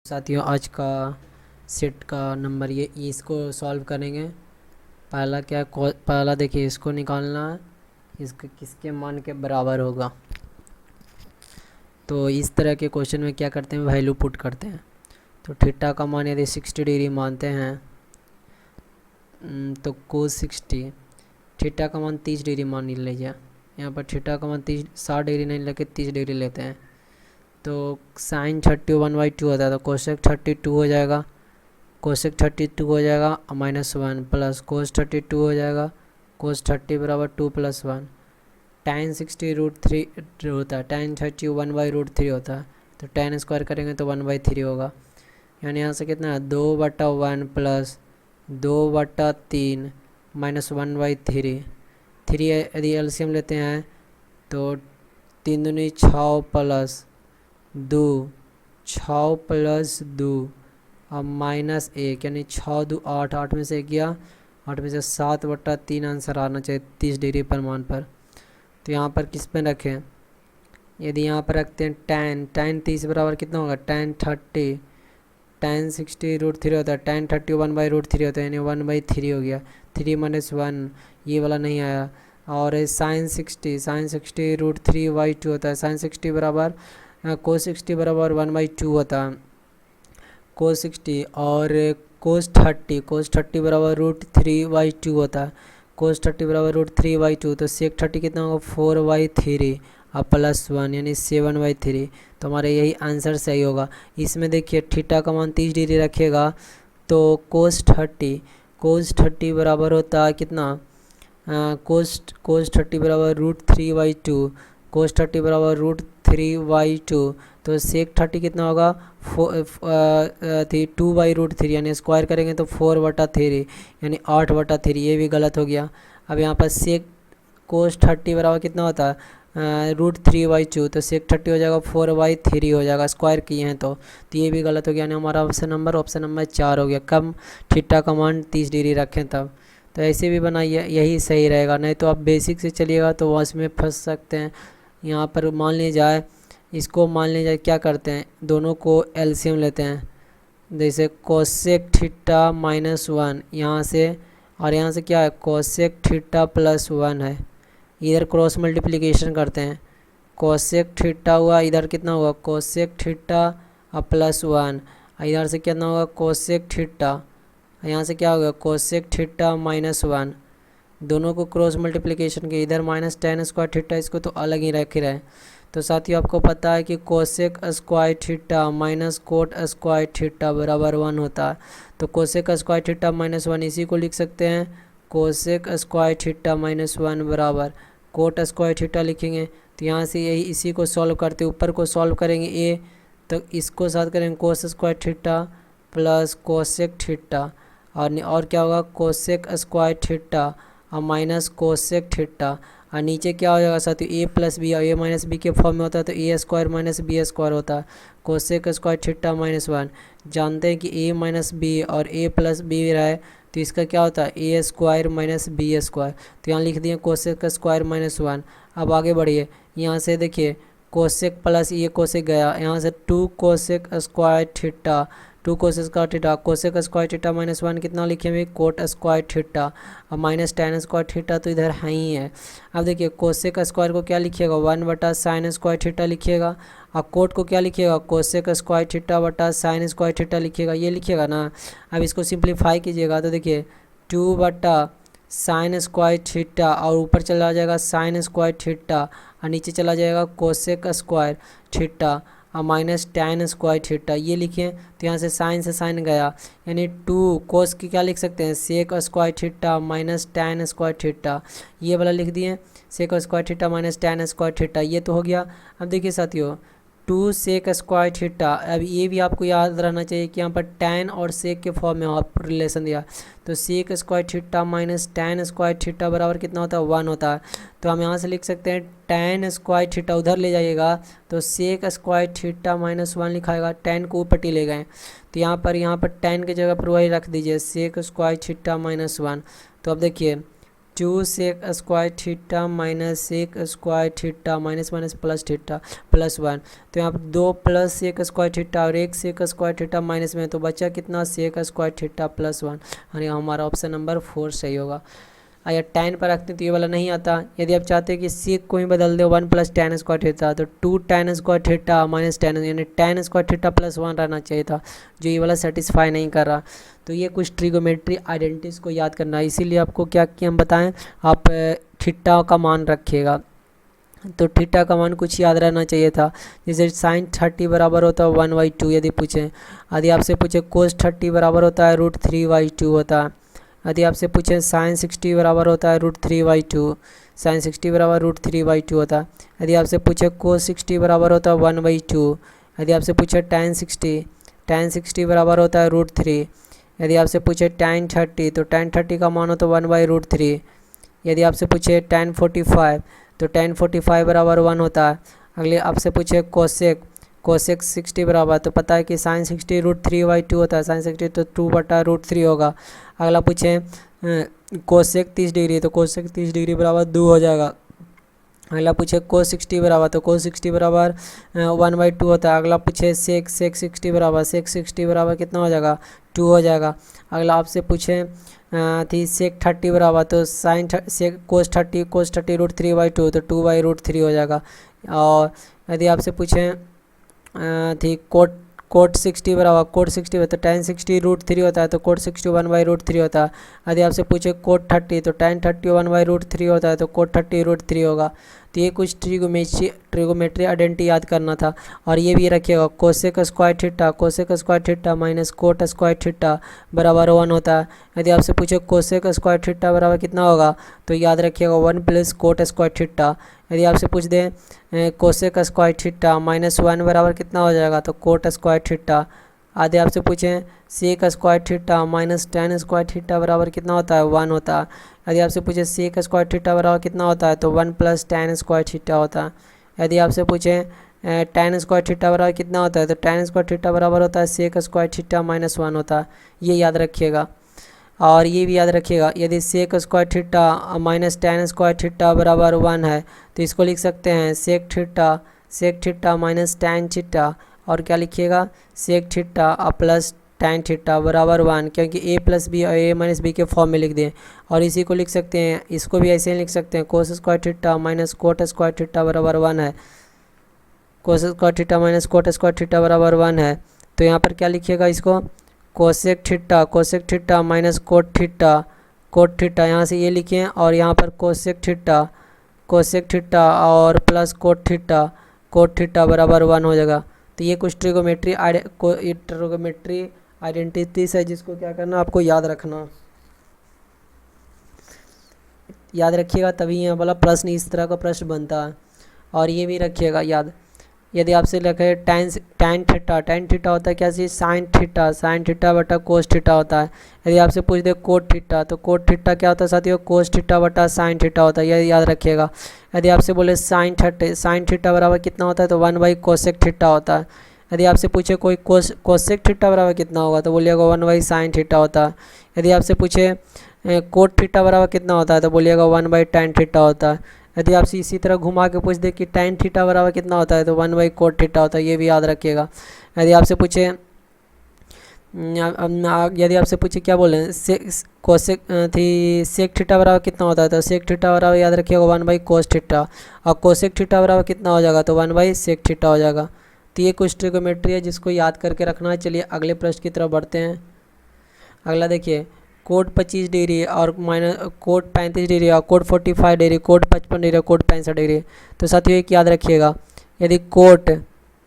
साथियों आज का सेट का नंबर ये इसको सॉल्व करेंगे। पहला क्या पहला देखिए, इसको निकालना है, इसके किसके मान के बराबर होगा। तो इस तरह के क्वेश्चन में क्या करते हैं, वैल्यू पुट करते हैं। तो थीटा का मान यदि 60 डिग्री मानते हैं तो कोस 60, थीटा का मान 30 डिग्री मान लीजिए। यहाँ पर थीटा का मान 60 डिग्री नहीं लेके 30 डिग्री लेते हैं। तो साइन 31/2 होता है, तो कोसेक 32 हो जाएगा, कोसेक 32 हो जाएगा -1 प्लस कोस 32 हो जाएगा, कोस 30 बराबर 2 + 1। tan 60 √3 होता है, tan 30 1/√3 होता है, तो tan स्क्वायर करेंगे तो 1/3 होगा। यानी यहाँ से कितना है 2/1 प्लस 2/3 -1/3। 3 यदि एलसीएम लेते हैं तो 3 दूनी 6 प्लस 2, 6 प्लस 2 अब -1 यानी 6 2 8, 8 में से 1 गया, 8 में से 7/3 आंसर आना चाहिए 30 डिग्री परिमाण पर। तो यहाँ पर किस पे रखें, यदि यहाँ पर रखते हैं tan 30 बराबर कितना होगा tan 30, tan 60 √3 होता है, tan 30 1/√3 होता है, यानी 1/3 हो गया। 3 - 1 ये वाला नहीं आया। और sin 60 √3/2 होता है, sin 60 बराबर cos 60 बराबर 1/2 होता है cos 60, और cos 30 बराबर √3/2 होता है, cos 30 बराबर √3/2। तो sec 30 कितना होगा 4/3 और +1 यानी 7/3। तो हमारा यही आंसर सही होगा। इसमें देखिए थीटा का मान 30 डिग्री रखेगा तो cos 30 बराबर होता है कितना, cos 30 बराबर √3/2, cos 30 बराबर √3/2। तो sec 30 कितना होगा 2/√3, यानी स्क्वायर करेंगे तो 4/3 यानी 8/3। ये भी गलत हो गया। अब यहाँ पर sec cos 30 बराबर कितना होता है √3/2, तो sec 30 हो जाएगा 4/3 हो जाएगा, स्क्वायर किए हैं तो ये भी गलत हो गया। यानी हमारा ऑप्शन नंबर 4 हो गया। कम थीटा का मान 30 डिग्री रखें तब। तो ऐसे भी बनाइए, यही सही रहेगा। नहीं तो आप बेसिक से चलिएगा तो वहाँ इसमें फंस सकते हैं। यहाँ पर मान लिया जाए, इसको मान लिया जाए क्या करते हैं, दोनों को एलसीएम लेते हैं। जैसे कोसेक थीटा -1 यहाँ से, और यहाँ से क्या है कोसेक थीटा +1 है, इधर क्रॉस मल्टीप्लिकेशन करते हैं। कोसेक थीटा हुआ, इधर कितना हुआ कोसेक थीटा +1, इधर से कितना होगा कोसेक थीटा, यहाँ से क्या होगा कोसेक थीटा -1। दोनों को क्रॉस मल्टीप्लिकेशन के, इधर -tan स्क्वायर थीटा, इसको तो अलग ही रख रहे हैं। तो साथियों आपको पता है कि cosec square theta minus cot square theta बराबर 1 होता है। तो कोसेक स्क्वायर थीटा -1 इसी को लिख सकते हैं, कोसेक स्क्वायर थीटा -1 बराबर कोट स्क्वायर थीटा लिखेंगे। तो यहाँ से यही इसी को सॉल्व करते, ऊपर को सॉल्व करेंगे ए, तो इसको साथ करेंगे cos square theta plus cosec theta, और क्या होगा कोसेक स्क्वायर थीटा और माइनस कोसेक थीटा, और नीचे क्या हो जाएगा साथियों a + b, और a - b के फॉर्म में होता है तो a² - b² होता है। कोसेक स्क्वायर थीटा -1, जानते हैं कि a - b और a + b रहा है तो इसका क्या होता है a² - b²। तो यहाँ लिख दिए कोसेक स्क्वायर -1। अब आगे बढ़िए, यहाँ से देखिए कोसेक प्लस ये कोसेक गया, यहाँ से 2 cosec square theta, 2 cosec square theta, cosec square theta -1 कितना लिखे हुए कोट स्क्वायर थीटा, और -tan स्क्वायर थीटा तो इधर है ही है। अब देखिए कोसेक स्क्वायर को क्या लिखिएगा 1/sin स्क्वायर थीटा लिखिएगा, और कोट को क्या लिखिएगा कोसेक स्क्वायर थीटा बटा sin स्क्वायर थीटा लिखिएगा, ये लिखिएगा ना। अब इसको सिंप्लीफाई कीजिएगा तो देखिए 2/sin स्क्वायर थीटा, और ऊपर चला जाएगा sin स्क्वायर थीटा, और नीचे चला जाएगा कोसेक स्क्वायर थीटा और -tan स्क्वायर थीटा, ये लिखिए। तो यहाँ से साइन से साइन गया, यानी 2 कोस की क्या लिख सकते हैं sec square theta -tan square theta, ये वाला लिख दिए sec square theta -tan square theta, ये तो हो गया। अब देखिए साथियों 2 सेक स्क्वायर थीटा, अब ये भी आपको याद रहना चाहिए कि यहाँ पर tan और सेक के फॉर्म में आप रिलेशन दिया, तो sec square theta -tan square theta बराबर कितना होता है 1 होता है। तो हम यहाँ से लिख सकते हैं tan स्क्वायर थीटा उधर ले जाइएगा तो सेक स्क्वायर थीटा -1 लिखाएगा, tan को ऊपर ले गए तो यहाँ पर tan की जगह पर वही रख दीजिए सेक स्क्वायर थीटा -1। तो अब देखिए 2 sec square theta minus sec square theta minus minus plus theta plus 1। तो यहाँ पर 2 प्लस सेक स्क्वायर थीटा और 1 सेक स्क्वायर थीटा माइनस में, तो बचा कितना सेक स्क्वायर थीटा प्लस 1, यानी हमारा ऑप्शन नंबर 4 सही होगा। अगर tan पर रखते हैं तो ये वाला नहीं आता। यदि आप चाहते हैं कि सेक को ही बदल दे 1 प्लस tan स्क्वायर थीटा, तो 2 tan square theta minus tan, यानी tan स्क्वायर थीटा प्लस 1 रहना चाहिए था, जो ये वाला सेटिस्फाई नहीं कर रहा। तो ये कुछ ट्रिगोमेट्री आइडेंटिटीज को याद करना है, इसीलिए आपको क्या कि हम बताएं, आप थीटा का मान रखिएगा। तो थीटा का मान कुछ याद रहना चाहिए था, जैसे साइन 30 बराबर होता है 1/2 यदि पूछें। यदि आपसे पूछे कोस 30 बराबर होता है √3/2 होता है। यदि आपसे पूछें साइन 60 बराबर होता है √3/2, साइन 60 बराबर √3/2 होता है। यदि आपसे पूछे कोस 60 बराबर होता है 1/2। यदि आपसे पूछे tan 60 बराबर होता है √3। यदि आपसे पूछे tan 30, तो tan 30 का मान होता है 1/√3। यदि आपसे पूछे tan 45, तो tan 45 बराबर 1 होता है। अगले आपसे पूछे कोसेक 60 बराबर, तो पता है कि साइन 60 √3/2 होता है, साइन 60 तो 2/√3 होगा। अगला पूछे कोसेक 30 डिग्री, तो कोसेक 30 डिग्री बराबर 2 हो जाएगा। अगला पूछे कोस 60 बराबर, तो कोस 60 बराबर 1/2 होता है। अगला पूछे सेक 60 बराबर, सेक 60 बराबर कितना हो जाएगा, 2 हो जाएगा। अगला आपसे पूछे थी सेक 30 बराबर, तो साइन सेक कोस 30 √3/2, तो 2/√3 हो जाएगा। और यदि आपसे पूछे थी कोट 60 बराबर, कोट 60 तो tan 60 √3 होता है, तो कोट 60 1/√3 होता है। यदि आपसे पूछे कोट 30, तो tan 30 1/√3 होता है, तो कोट 30 √3 होगा। तो ये कुछ ट्रिगोमेट्री आइडेंटिटी याद करना था। और ये भी रखिएगा cosec square theta minus cot square theta बराबर 1 होता है। यदि आपसे पूछे कोसेक स्क्वायर थीटा बराबर कितना होगा, तो याद रखिएगा 1 प्लस कोट स्क्वायर थीटा। यदि आपसे पूछ दें कोसेक स्क्वायर थीटा माइनस 1 बराबर कितना हो जाएगा, तो कोट स्क्वायर थीटा। आधे आपसे पूछें sec square theta minus tan square theta बराबर कितना होता है, 1 होता है। यदि आपसे पूछे सेक स्क्वायर थीटा बराबर कितना होता है, तो 1 प्लस tan स्क्वायर थीटा होता है। यदि आपसे पूछें tan स्क्वायर थीटा बराबर कितना होता है, तो tan स्क्वायर थीटा बराबर होता है सेक स्क्वायर थीटा माइनस 1 होता है। ये याद रखिएगा। और ये भी याद रखिएगा, यदि sec square theta minus tan square theta बराबर 1 है, तो इसको लिख सकते हैं sec theta minus tan theta, और क्या लिखिएगा sec theta plus tan theta बराबर 1, क्योंकि a प्लस बी और a माइनस बी के फॉर्म में लिख दें। और इसी को लिख सकते हैं, इसको भी ऐसे ही लिख सकते हैं, cos square theta minus cot square theta बराबर 1 है, cos square theta minus cot square theta बराबर 1 है। तो यहाँ पर क्या लिखिएगा इसको cosec theta minus cot theta यहाँ से ये लिखें, और यहाँ पर कोसेक थीटा और प्लस कोट थीटा बराबर 1 हो जाएगा। तो ये कुछ ट्रिगोमेट्री आइडेंटिटीज है, जिसको क्या करना आपको याद रखिएगा, तभी यहाँ वाला प्रश्न इस तरह का प्रश्न बनता है। और ये भी रखिएगा याद, यदि आपसे लिखे tan थीटा होता है क्या चीज़, साइन थीटा बटा कोस थीटा होता है। यदि आपसे पूछ दे कोट थीटा, तो कोट थीटा क्या होता है साथियों, कोस थीटा बटा साइन थीटा होता है, यह याद रखिएगा। यदि आपसे बोले साइन थीटा बराबर कितना होता है, तो 1/कोसेक थीटा होता है। यदि आपसे पूछे कोई कोसेक थीटा बराबर कितना होगा, तो बोलिएगा 1/साइन थीटा होता है। यदि आपसे पूछे कोट थीटा बराबर कितना होता है, तो बोलिएगा 1/tan थीटा होता है। यदि आपसे इसी तरह घुमा के पूछ दे कि tan थीटा बराबर कितना होता है, तो 1/कोट थीटा होता है, ये भी याद रखिएगा। यदि आपसे पूछे क्या बोले सेक थीटा बराबर कितना होता है, तो सेक थीटा बराबर याद रखिएगा 1/कोस थीटा, और कोसेक थीटा बराबर कितना हो जाएगा, तो 1/सेक थीटा हो जाएगा। तो ये कुछ ट्रिगोमेट्री है जिसको याद करके रखना है। चलिए अगले प्रश्न की तरफ बढ़ते हैं। अगला देखिए कोट 25 डिग्री और माइनस कोट 35 डिग्री और cot 45 degree, cot 55 degree, cot 65 degree. तो साथियों एक याद रखिएगा, यदि कोट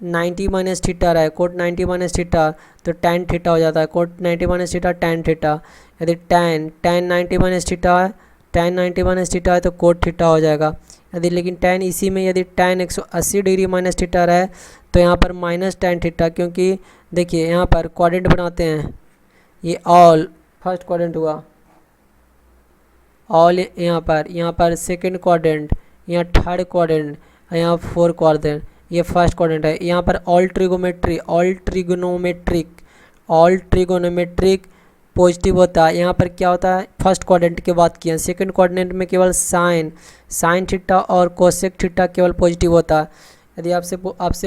90 माइनस थीटा रहा है, कोट 90 माइनस थीटा, तो tan थीटा हो जाता है, cot 90 minus theta tan theta. यदि tan 90 माइनस थीटा है, tan 90 माइनस थीटा है, तो कोट थीटा हो जाएगा। यदि लेकिन tan इसी में यदि tan 180 डिग्री माइनस थीटा रहा है, तो यहाँ पर माइनस tan थीटा, क्योंकि देखिए यहाँ पर क्वाड्रेंट बनाते हैं, ये ऑल फर्स्ट क्वाड्रेंट हुआ, ऑल यहाँ पर सेकंड क्वाड्रेंट, यहाँ थर्ड क्वाड्रेंट, यहाँ फोर्थ क्वाड्रेंट, ये फर्स्ट क्वाड्रेंट है। यहाँ पर ऑल ट्रिगोनोमेट्रिक पॉजिटिव होता है। यहाँ पर क्या होता है, फर्स्ट क्वाड्रेंट की बात किया, सेकंड क्वाड्रेंट में केवल साइन थीटा और कोसेक थीटा केवल पॉजिटिव होता है। यदि आपसे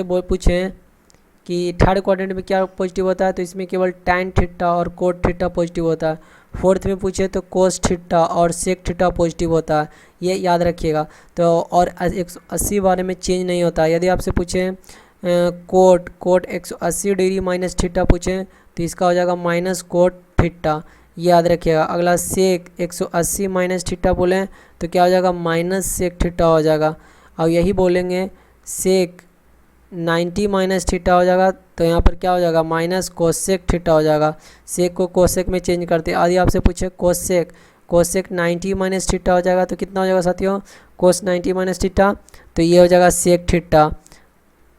पूछें कि थर्ड क्वाड्रेंट में क्या पॉजिटिव होता है, तो इसमें केवल टैन थीटा और कोट थीटा पॉजिटिव होता है। फोर्थ में पूछे तो कोस थीटा और सेक थीटा पॉजिटिव होता है, ये याद रखिएगा। तो और 180 बारे में चेंज नहीं होता है। यदि आपसे पूछें कोट 180 डिग्री माइनस थीटा पूछें तो इसका हो जाएगा माइनस कोट थीटा, ये याद रखिएगा। अगला सेक 180 माइनस थीटा बोलें तो क्या हो जाएगा, माइनस सेक थीटा हो जाएगा। और यही बोलेंगे सेक 90 माइनस थीटा हो जाएगा, तो यहाँ पर क्या हो जाएगा, माइनस कोसेक थीटा हो जाएगा। सेक को कोसेक में चेंज करते हैं। यदि आपसे पूछे कोसेक 90 माइनस थीटा हो जाएगा तो कितना हो जाएगा साथियों, कोस 90 माइनस थीटा, तो ये हो जाएगा सेक थीटा,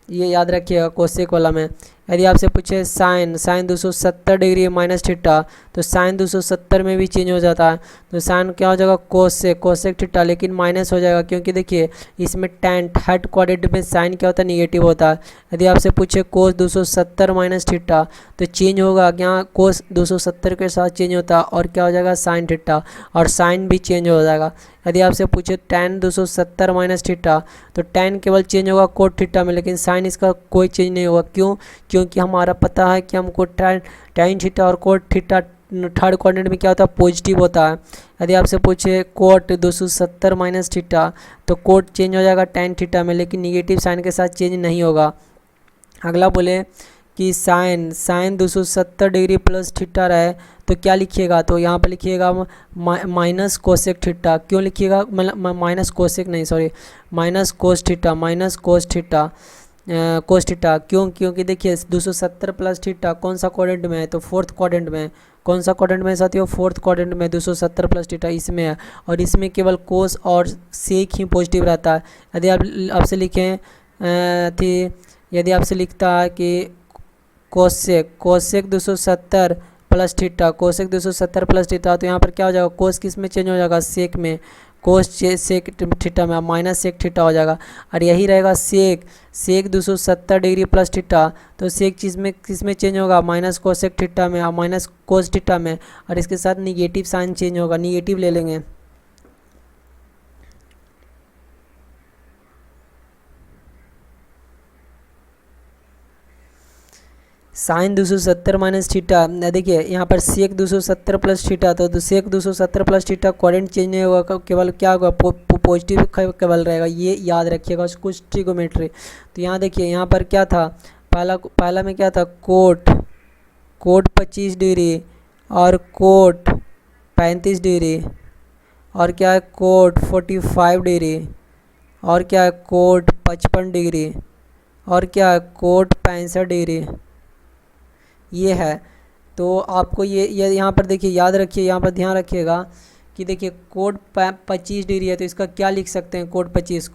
ये याद रखिएगा कोसेक वाला में। यदि आपसे पूछे साइन 270 डिग्री माइनस थीटा, तो साइन 270 में भी चेंज हो जाता है, तो साइन क्या हो जाएगा, कोसेक थीटा, लेकिन माइनस हो जाएगा क्योंकि देखिए इसमें टैन थर्ड क्वाड्रेंट में साइन क्या होता है, निगेटिव होता है। यदि आपसे पूछे कोस 270 माइनस थीटा, तो चेंज होगा, यहाँ कोस 270 के साथ चेंज होता है और क्या हो जाएगा, साइन थीटा, और साइन भी चेंज हो जाएगा। यदि आपसे पूछे टैन 270 माइनस थीटा, तो टैन केवल चेंज होगा कोट थीटा में, लेकिन साइन इसका कोई चेंज नहीं होगा। क्यों, क्योंकि हमारा पता है कि हमको टैन थीटा और कोट थीटा थर्ड क्वाड्रेंट में क्या होता है, पॉजिटिव होता है। यदि आपसे पूछे कोट 270 माइनस थीटा, तो कोट चेंज हो जाएगा टैन थीटा में, लेकिन निगेटिव साइन के साथ चेंज नहीं होगा। अगला बोले कि साइन 270 डिग्री प्लस थीटा रहे तो क्या लिखिएगा, तो यहाँ पर लिखिएगा माइनस कोसेक थीटा। क्यों लिखिएगा, मतलब माइनस कोसेक नहीं, सॉरी, माइनस कोस थीटा। क्यों, क्योंकि देखिए 270 प्लस थीटा कौन सा क्वाड्रेंट में है, तो फोर्थ क्वाड्रेंट में। कौन सा क्वाड्रेंट में साथियों, फोर्थ क्वाड्रेंट में 270 प्लस थीटा इसमें है, और इसमें केवल कोस और सेक ही पॉजिटिव रहता है। यदि आपसे लिखें यदि आपसे लिखता है कि cosec 270 plus theta, cosec 270 plus theta, तो यहाँ पर क्या हो जाएगा, कोस किस में चेंज हो जाएगा, सेक में, कोस सेक थीटा में माइनस सेक थीटा हो जाएगा। और यही रहेगा सेक 270 डिग्री प्लस थीटा, तो सेक चीज़ में किस में चेंज होगा, माइनस कोसेक थीटा में और माइनस कोस थीटा में, और इसके साथ निगेटिव साइन चेंज होगा, निगेटिव ले लेंगे। साइन 270 माइनस थीटा, देखिए यहाँ पर सेक 270 प्लस थीटा, तो सेक 270 प्लस थीटा क्वाड्रेंट चेंज नहीं होगा, केवल क्या होगा, पॉजिटिव केवल रहेगा, ये याद रखिएगा। कुछ ट्रिगोमेट्री, तो यहाँ देखिए यहाँ पर क्या था, पहला में क्या था, कोट 25 डिग्री और कोट 35 डिग्री, और क्या है, कोट 45 डिग्री, और क्या है, कोट 55 डिग्री, और क्या है, कोट 65 डिग्री, ये है। तो आपको ये यहाँ पर देखिए याद रखिए, यहाँ पर ध्यान रखिएगा कि देखिए कोट 25 डिग्री है, तो इसका क्या लिख सकते हैं, कोट 25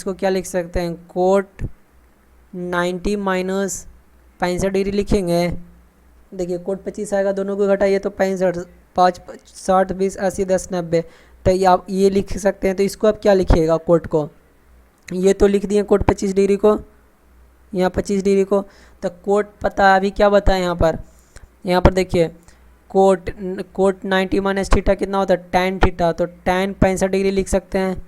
को क्या लिख सकते हैं, कोट 90 माइनस 65 डिग्री लिखेंगे। देखिए कोट 25 आएगा, दोनों को घटाइए तो 65, 5 60 20 80 10 90, तो आप ये लिख सकते हैं। तो इसको आप क्या लिखिएगा, कोट को, ये तो लिख दिए कोट 25 डिग्री को, यहाँ 25 डिग्री को, तो कोट पता अभी क्या बताएं यहाँ पर देखिए कोट 90 माइनस थीटा कितना होता है, टैन थीटा, तो टैन 65 डिग्री लिख सकते हैं,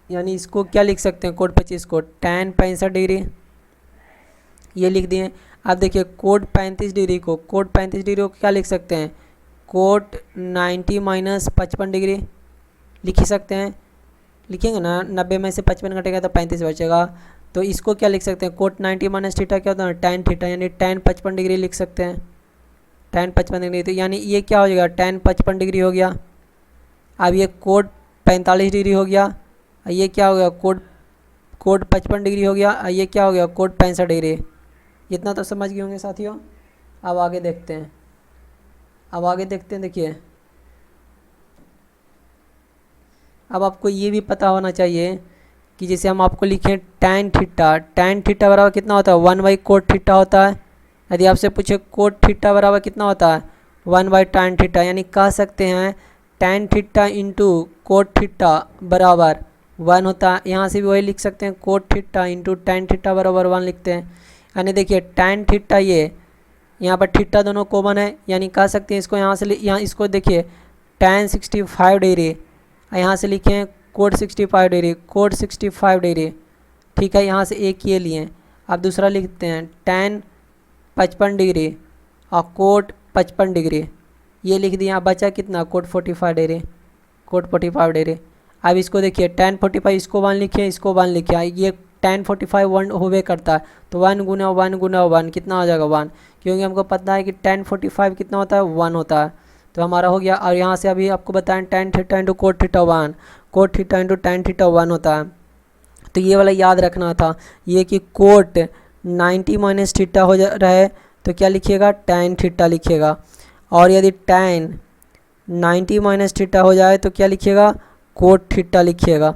यानी इसको क्या लिख सकते हैं, कोट 25 को टैन 65 डिग्री, ये लिख दिए। अब देखिए कोट 35 डिग्री को क्या लिख सकते हैं, कोट 90 माइनस 55 डिग्री लिख ही सकते हैं, लिखेंगे ना, 90 में से 55 घटेगा तो 35 बचेगा। तो इसको क्या लिख सकते हैं, कोट 90 माइनस थीटा क्या होता है, टैन थीटा, यानी टैन 55 डिग्री लिख सकते हैं, टैन 55 डिग्री। तो यानी ये क्या हो जाएगा, टैन 55 डिग्री हो गया। अब ये कोट 45 डिग्री हो गया, ये क्या हो गया, कोट 55 डिग्री हो गया, ये क्या हो गया, कोट 65 डिग्री। इतना तो समझ गए होंगे साथियों। अब आगे देखते हैं, देखिए अब आपको ये भी पता होना चाहिए कि जैसे हम आपको लिखें टैन थीटा बराबर कितना होता है, 1 कोट थीटा होता है। यदि आपसे पूछे कोट थीटा बराबर कितना होता है, 1 टैन थीटा, यानी कह सकते हैं tan theta into cot theta बराबर 1 होता है। यहाँ से भी वही लिख सकते हैं, cot theta into tan theta बराबर 1 लिखते हैं। यानी देखिए टैन थीटा ये यहाँ पर थीटा दोनों कॉमन है, यानी कह सकते हैं इसको यहाँ से यहाँ इसको देखिए tan 65 डिग्री, यहाँ से लिखे हैं कोट 65 डिग्री, कोट 65 डिग्री, ठीक है। यहाँ से एक ये लिए, अब दूसरा लिखते हैं tan 55 डिग्री और कोट 55 डिग्री, ये लिख दिया। बचा कितना, कोट 45 डिग्री, कोट 45 डिग्री। अब इसको देखिए tan 45 इसको 1 लिखे, इसको 1 लिखे, ये tan 45 1 होवे करता है, तो 1 गुना 1 गुना 1 कितना हो जाएगा 1, क्योंकि हमको पता है कि tan 45 कितना होता है 1 होता है, तो हमारा हो गया। और यहाँ से अभी आपको बताएं tan theta into cot theta 1, cot theta into tan theta 1 होता है, तो ये वाला याद रखना था। ये कि कोट 90 माइनस थीटा हो जा रहा है तो क्या लिखिएगा, tan थीटा लिखिएगा, और यदि tan 90 माइनस थीटा हो जाए तो क्या लिखिएगा, कोट थीटा लिखिएगा।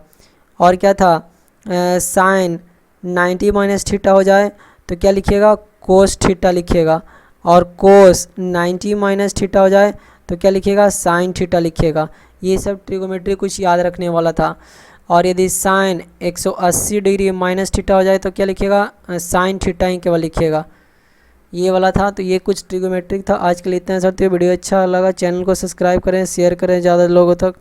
और क्या था, साइन 90 माइनस थीटा हो जाए तो क्या लिखिएगा, कोस थीटा लिखिएगा, और कोस 90 माइनस थीटा हो जाए तो क्या लिखिएगा, साइन थीटा लिखिएगा। ये सब ट्रिगोमेट्री कुछ याद रखने वाला था। और यदि साइन 180 डिग्री माइनस थीटा हो जाए तो क्या लिखिएगा, साइन थीटा ही केवल लिखिएगा। ये वाला था, तो ये कुछ ट्रिगोमेट्रिक था। आज के लिए इतना सर, तो वीडियो अच्छा लगा चैनल को सब्सक्राइब करें, शेयर करें ज़्यादा लोगों तक।